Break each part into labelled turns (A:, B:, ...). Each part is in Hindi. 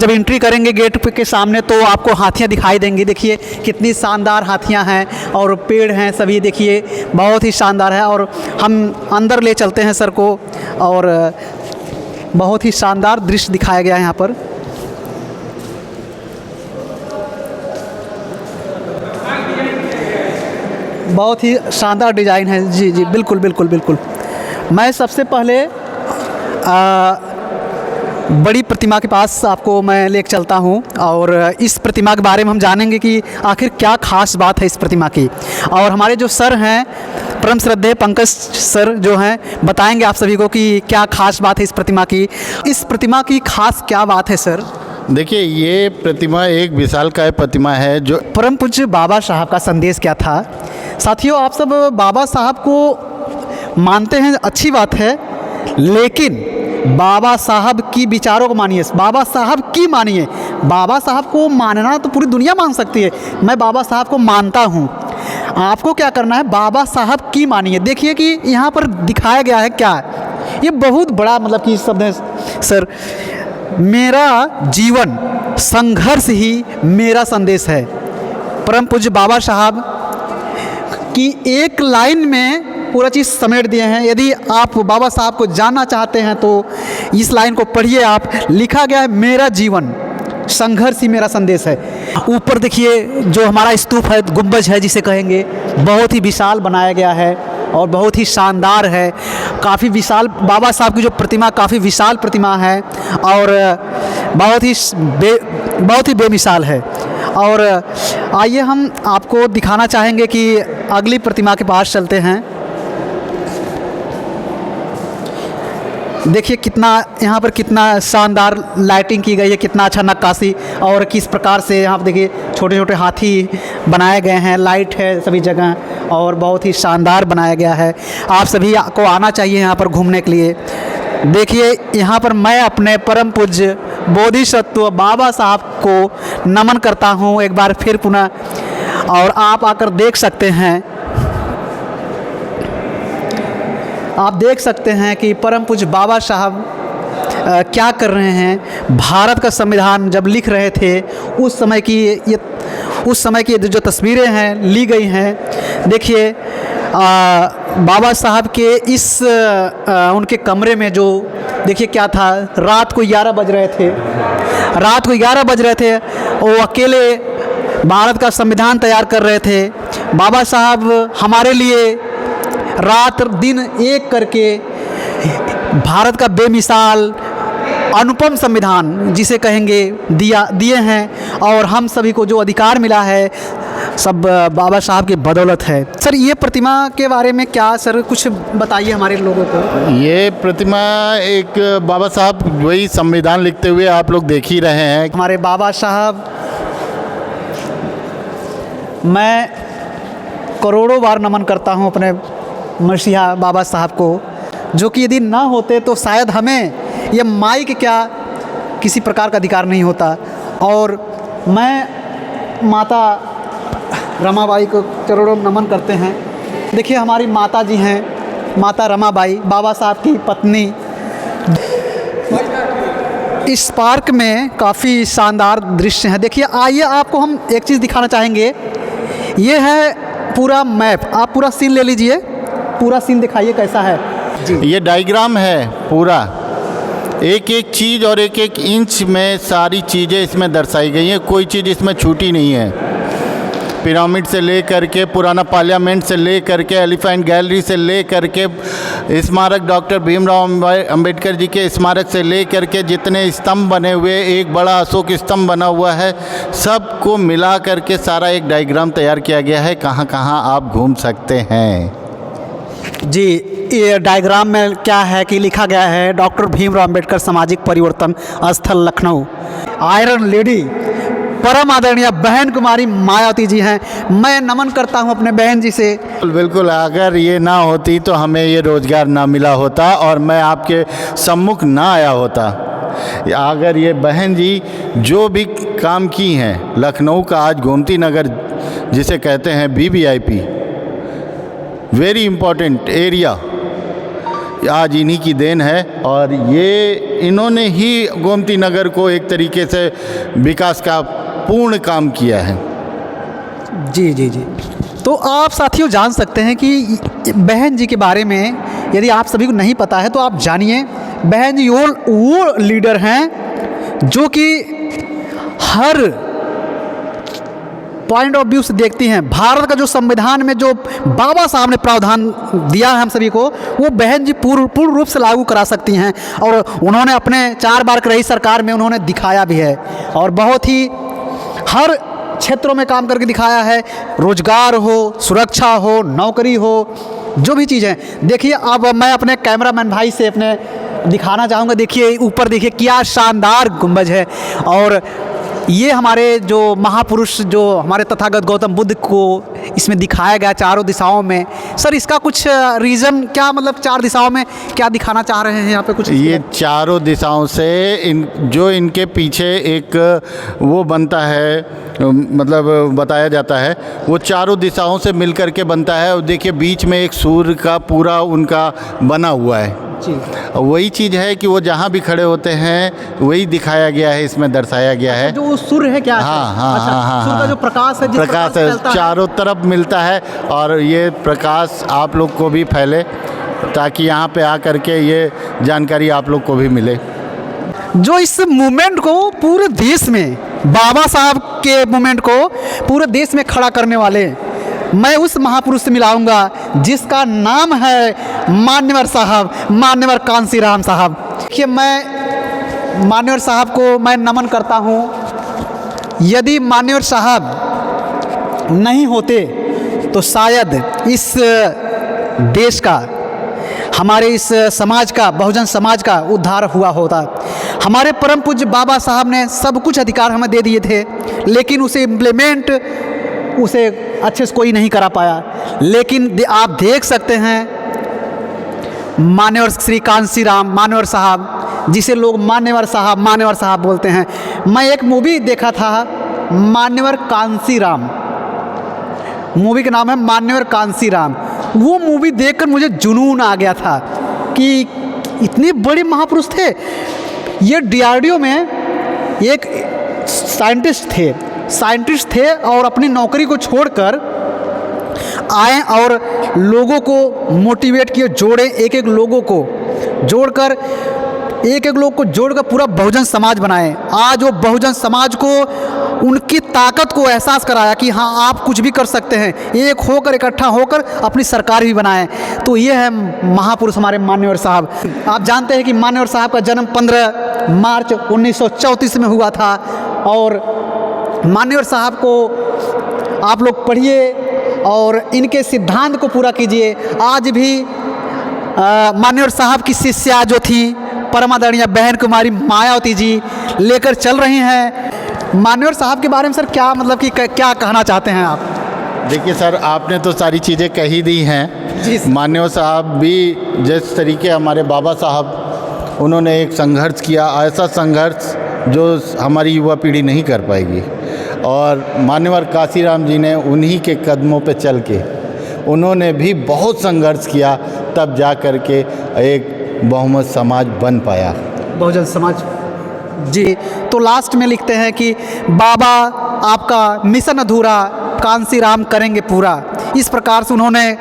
A: जब एंट्री करेंगे गेट के सामने तो आपको हाथियाँ दिखाई देंगी। देखिए कितनी शानदार हाथियाँ हैं और पेड़ हैं सभी, देखिए बहुत ही शानदार है। और हम अंदर ले चलते हैं सर को और बहुत ही शानदार दृश्य दिखाया गया है यहाँ पर। बहुत ही शानदार डिज़ाइन है। जी जी बिल्कुल बिल्कुल बिल्कुल। मैं सबसे पहले बड़ी प्रतिमा के पास आपको मैं लेकर चलता हूँ और इस प्रतिमा के बारे में हम जानेंगे कि आखिर क्या खास बात है इस प्रतिमा की। और हमारे जो सर हैं परम श्रद्धेय पंकज सर जो हैं बताएंगे आप सभी को कि क्या खास बात है इस प्रतिमा की। इस प्रतिमा की खास क्या बात है सर?
B: देखिए, ये प्रतिमा एक विशालकाय प्रतिमा है जो
A: परम पूज्य बाबा साहब का संदेश क्या था। साथियों, आप सब बाबा साहब को मानते हैं, अच्छी बात है, लेकिन बाबा साहब की विचारों को मानिए, बाबा साहब की मानिए। बाबा साहब को मानना तो पूरी दुनिया मान सकती है, मैं बाबा साहब को मानता हूँ। आपको क्या करना है, बाबा साहब की मानिए। देखिए कि यहाँ पर दिखाया गया है क्या है, ये बहुत बड़ा मतलब कि शब्द है सर। मेरा जीवन संघर्ष ही मेरा संदेश है। परम पूज्य बाबा साहब की एक लाइन में पूरा चीज़ समेट दिए हैं। यदि आप बाबा साहब को जानना चाहते हैं तो इस लाइन को पढ़िए आप। लिखा गया है, मेरा जीवन संघर्ष ही मेरा संदेश है। ऊपर देखिए जो हमारा स्तूप है, गुंबज है जिसे कहेंगे, बहुत ही विशाल बनाया गया है और बहुत ही शानदार है। काफ़ी विशाल बाबा साहब की जो प्रतिमा काफ़ी विशाल प्रतिमा है और बहुत ही बेमिसाल है। और आइए हम आपको दिखाना चाहेंगे कि अगली प्रतिमा के पास चलते हैं। देखिए कितना यहाँ पर कितना शानदार लाइटिंग की गई है, कितना अच्छा नक्काशी और किस प्रकार से यहाँ पर देखिए छोटे छोटे हाथी बनाए गए हैं, लाइट है सभी जगह और बहुत ही शानदार बनाया गया है। आप सभी को आना चाहिए यहाँ पर घूमने के लिए। देखिए यहाँ पर मैं अपने परम पूज्य बोधिसत्व बाबा साहब को नमन करता हूँ एक बार फिर पुनः, और आप आकर देख सकते हैं। आप देख सकते हैं कि परम पूज्य बाबा साहब क्या कर रहे हैं। भारत का संविधान जब लिख रहे थे उस समय की जो तस्वीरें हैं ली गई हैं। देखिए बाबा साहब के इस उनके कमरे में जो देखिए क्या था, रात को 11 बज रहे थे, वो अकेले भारत का संविधान तैयार कर रहे थे। बाबा साहब हमारे लिए रात दिन एक करके भारत का बेमिसाल अनुपम संविधान जिसे कहेंगे दिए हैं और हम सभी को जो अधिकार मिला है सब बाबा साहब की बदौलत है। सर ये प्रतिमा के बारे में क्या सर कुछ बताइए हमारे लोगों को।
B: ये प्रतिमा एक बाबा साहब वही संविधान लिखते हुए आप लोग देख ही रहे हैं।
A: हमारे बाबा साहब, मैं करोड़ों बार नमन करता हूँ अपने मसीहा बाबा साहब को, जो कि यदि ना होते तो शायद हमें ये माइक क्या किसी प्रकार का अधिकार नहीं होता। और मैं माता रमाबाई को करोड़ों नमन करते हैं। देखिए हमारी माता जी हैं, माता रमाबाई बाबा साहब की पत्नी। इस पार्क में काफ़ी शानदार दृश्य हैं। देखिए आइए आपको हम एक चीज़ दिखाना चाहेंगे। ये है पूरा मैप, आप पूरा सीन ले लीजिए, पूरा सीन दिखाइए कैसा है जी।
B: ये डायग्राम है पूरा, एक एक चीज़ और एक एक इंच में सारी चीज़ें इसमें दर्शाई गई हैं, कोई चीज़ इसमें छूटी नहीं है। पिरामिड से ले करके पुराना पार्लियामेंट से ले करके एलिफेंट गैलरी से ले करके स्मारक डॉक्टर भीमराव अंबेडकर जी के स्मारक से ले करके जितने स्तंभ बने हुए, एक बड़ा अशोक स्तंभ बना हुआ है, सबको मिला करके सारा एक डायग्राम तैयार किया गया है कहाँ कहाँ आप घूम सकते हैं।
A: जी ये डायग्राम में क्या है कि लिखा गया है डॉक्टर भीमराव अंबेडकर सामाजिक परिवर्तन स्थल लखनऊ। आयरन लेडी परम आदरणीय बहन कुमारी मायावती जी हैं। मैं नमन करता हूं अपने बहन जी से।
B: बिल्कुल, अगर ये ना होती तो हमें ये रोज़गार ना मिला होता और मैं आपके सम्मुख ना आया होता। अगर ये बहन जी जो भी काम की हैं, लखनऊ का आज गोमती नगर जिसे कहते हैं VVIP, वेरी इम्पोर्टेंट एरिया, आज इन्हीं की देन है और ये इन्होंने ही गोमती नगर को एक तरीके से विकास का पूर्ण काम किया है।
A: जी जी जी। तो आप साथियों जान सकते हैं कि बहन जी के बारे में यदि आप सभी को नहीं पता है तो आप जानिए। बहन जी वो लीडर हैं जो कि हर पॉइंट ऑफ व्यू से देखती हैं। भारत का जो संविधान में जो बाबा साहब ने प्रावधान दिया है हम सभी को, वो बहन जी पूर्ण रूप से लागू करा सकती हैं और उन्होंने अपने 4 बार की रही सरकार में उन्होंने दिखाया भी है और बहुत ही हर क्षेत्रों में काम करके दिखाया है। रोजगार हो, सुरक्षा हो, नौकरी हो, जो भी चीज़ है। देखिए अब मैं अपने कैमरामैन भाई से अपने दिखाना चाहूँगा। देखिए ऊपर देखिए क्या शानदार गुंबज है और ये हमारे जो महापुरुष जो हमारे तथागत गौतम बुद्ध को इसमें दिखाया गया चारों दिशाओं में। सर इसका कुछ रीज़न क्या, मतलब 4 दिशाओं में क्या दिखाना चाह रहे हैं यहाँ पे कुछ?
B: ये चारों दिशाओं से जो इनके पीछे एक वो बनता है, मतलब बताया जाता है, वो चारों दिशाओं से मिलकर के बनता है। और देखिए बीच में एक सूर्य का पूरा उनका बना हुआ है जी। वही चीज़ है कि वो जहाँ भी खड़े होते हैं वही दिखाया गया है, इसमें दर्शाया गया है।
A: जो सूर्य है क्या?
B: हाँ हाँ
A: अच्छा,
B: हाँ
A: सूर्य का जो प्रकाश है,
B: प्रकाश है चारों तरफ मिलता है और ये प्रकाश आप लोग को भी फैले ताकि यहाँ पे आकर के ये जानकारी आप लोग को भी मिले।
A: जो इस मूवमेंट को पूरे देश में, बाबा साहब के मूवमेंट को पूरे देश में खड़ा करने वाले, मैं उस महापुरुष से मिलाऊंगा जिसका नाम है मान्यवर साहब, मान्यवर कांसीराम साहब। कि मैं मान्यवर साहब को मैं नमन करता हूँ। यदि मान्यवर साहब नहीं होते तो शायद इस देश का, हमारे इस समाज का, बहुजन समाज का उद्धार हुआ होता। हमारे परम पूज्य बाबा साहब ने सब कुछ अधिकार हमें दे दिए थे, लेकिन उसे इम्प्लीमेंट उसे अच्छे से कोई नहीं करा पाया। लेकिन आप देख सकते हैं मान्यवर श्री कांसीराम मान्यवर साहब, जिसे लोग मान्यवर साहब बोलते हैं। मैं एक मूवी देखा था मान्यवर कांसीराम, मूवी का नाम है मान्यवर कांसीराम। वो मूवी देखकर मुझे जुनून आ गया था कि इतने बड़े महापुरुष थे। ये DRDO में एक साइंटिस्ट थे और अपनी नौकरी को छोड़कर आए और लोगों को मोटिवेट किए, जोड़े एक एक लोगों को जोड़कर पूरा बहुजन समाज बनाए। आज वो बहुजन समाज को उनकी ताकत को एहसास कराया कि हाँ आप कुछ भी कर सकते हैं, एक होकर इकट्ठा होकर अपनी सरकार भी बनाएं। तो ये है महापुरुष हमारे मान्यवर साहब। आप जानते हैं कि मान्यवर साहब का जन्म 15 मार्च 1934 में हुआ था और मान्यवर साहब को आप लोग पढ़िए और इनके सिद्धांत को पूरा कीजिए। आज भी मान्यवर साहब की शिष्या जो थी परमादरणीय बहन कुमारी मायावती जी लेकर चल रही हैं। मान्यवर साहब के बारे में सर क्या, मतलब कि क्या कहना चाहते हैं आप?
B: देखिए सर, आपने तो सारी चीज़ें कही दी हैं। मान्यवर साहब भी जिस तरीके हमारे बाबा साहब उन्होंने एक संघर्ष किया, ऐसा संघर्ष जो हमारी युवा पीढ़ी नहीं कर पाएगी। और मान्यवर कांसीराम जी ने उन्हीं के कदमों पे चल के उन्होंने भी बहुत संघर्ष किया, तब जा कर के एक बहुमत समाज बन पाया,
A: बहुजन समाज जी। तो लास्ट में लिखते हैं कि बाबा आपका मिशन अधूरा, कांसीराम करेंगे पूरा। इस प्रकार से उन्होंने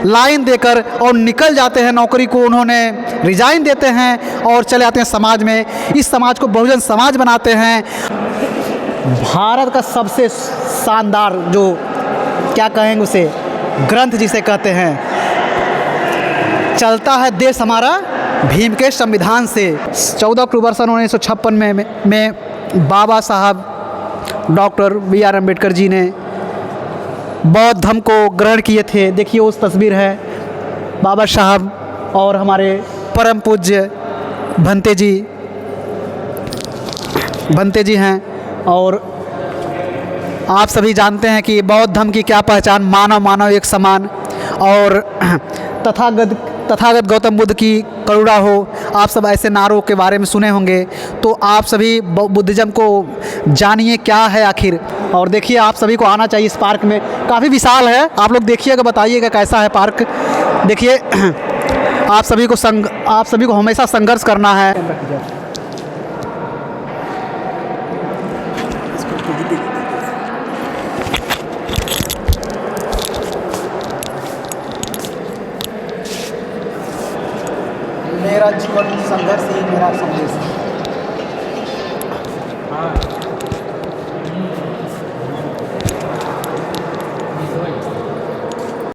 A: लाइन देकर और निकल जाते हैं, नौकरी को उन्होंने रिजाइन देते हैं और चले आते हैं समाज में। इस समाज को बहुजन समाज बनाते हैं। भारत का सबसे शानदार जो क्या कहेंगे उसे ग्रंथ जिसे कहते हैं, चलता है देश हमारा भीम के संविधान से। 14 अक्टूबर सन 1956 में बाबा साहब डॉक्टर BR अम्बेडकर जी ने बौद्ध धर्म को ग्रहण किए थे। देखिए उस तस्वीर है बाबा साहब और हमारे परम पूज्य भंते जी हैं। और आप सभी जानते हैं कि बौद्ध धर्म की क्या पहचान, मानव एक समान। और तथागत गौतम बुद्ध की करुणा हो, आप सब ऐसे नारों के बारे में सुने होंगे। तो आप सभी बुद्धिज़्म को जानिए क्या है आखिर। और देखिए आप सभी को आना चाहिए इस पार्क में, काफ़ी विशाल है। आप लोग देखिएगा, बताइएगा कैसा है पार्क। देखिए आप सभी को हमेशा संघर्ष करना है। मेरा जीवन संघर्ष ही मेरा संदेश है।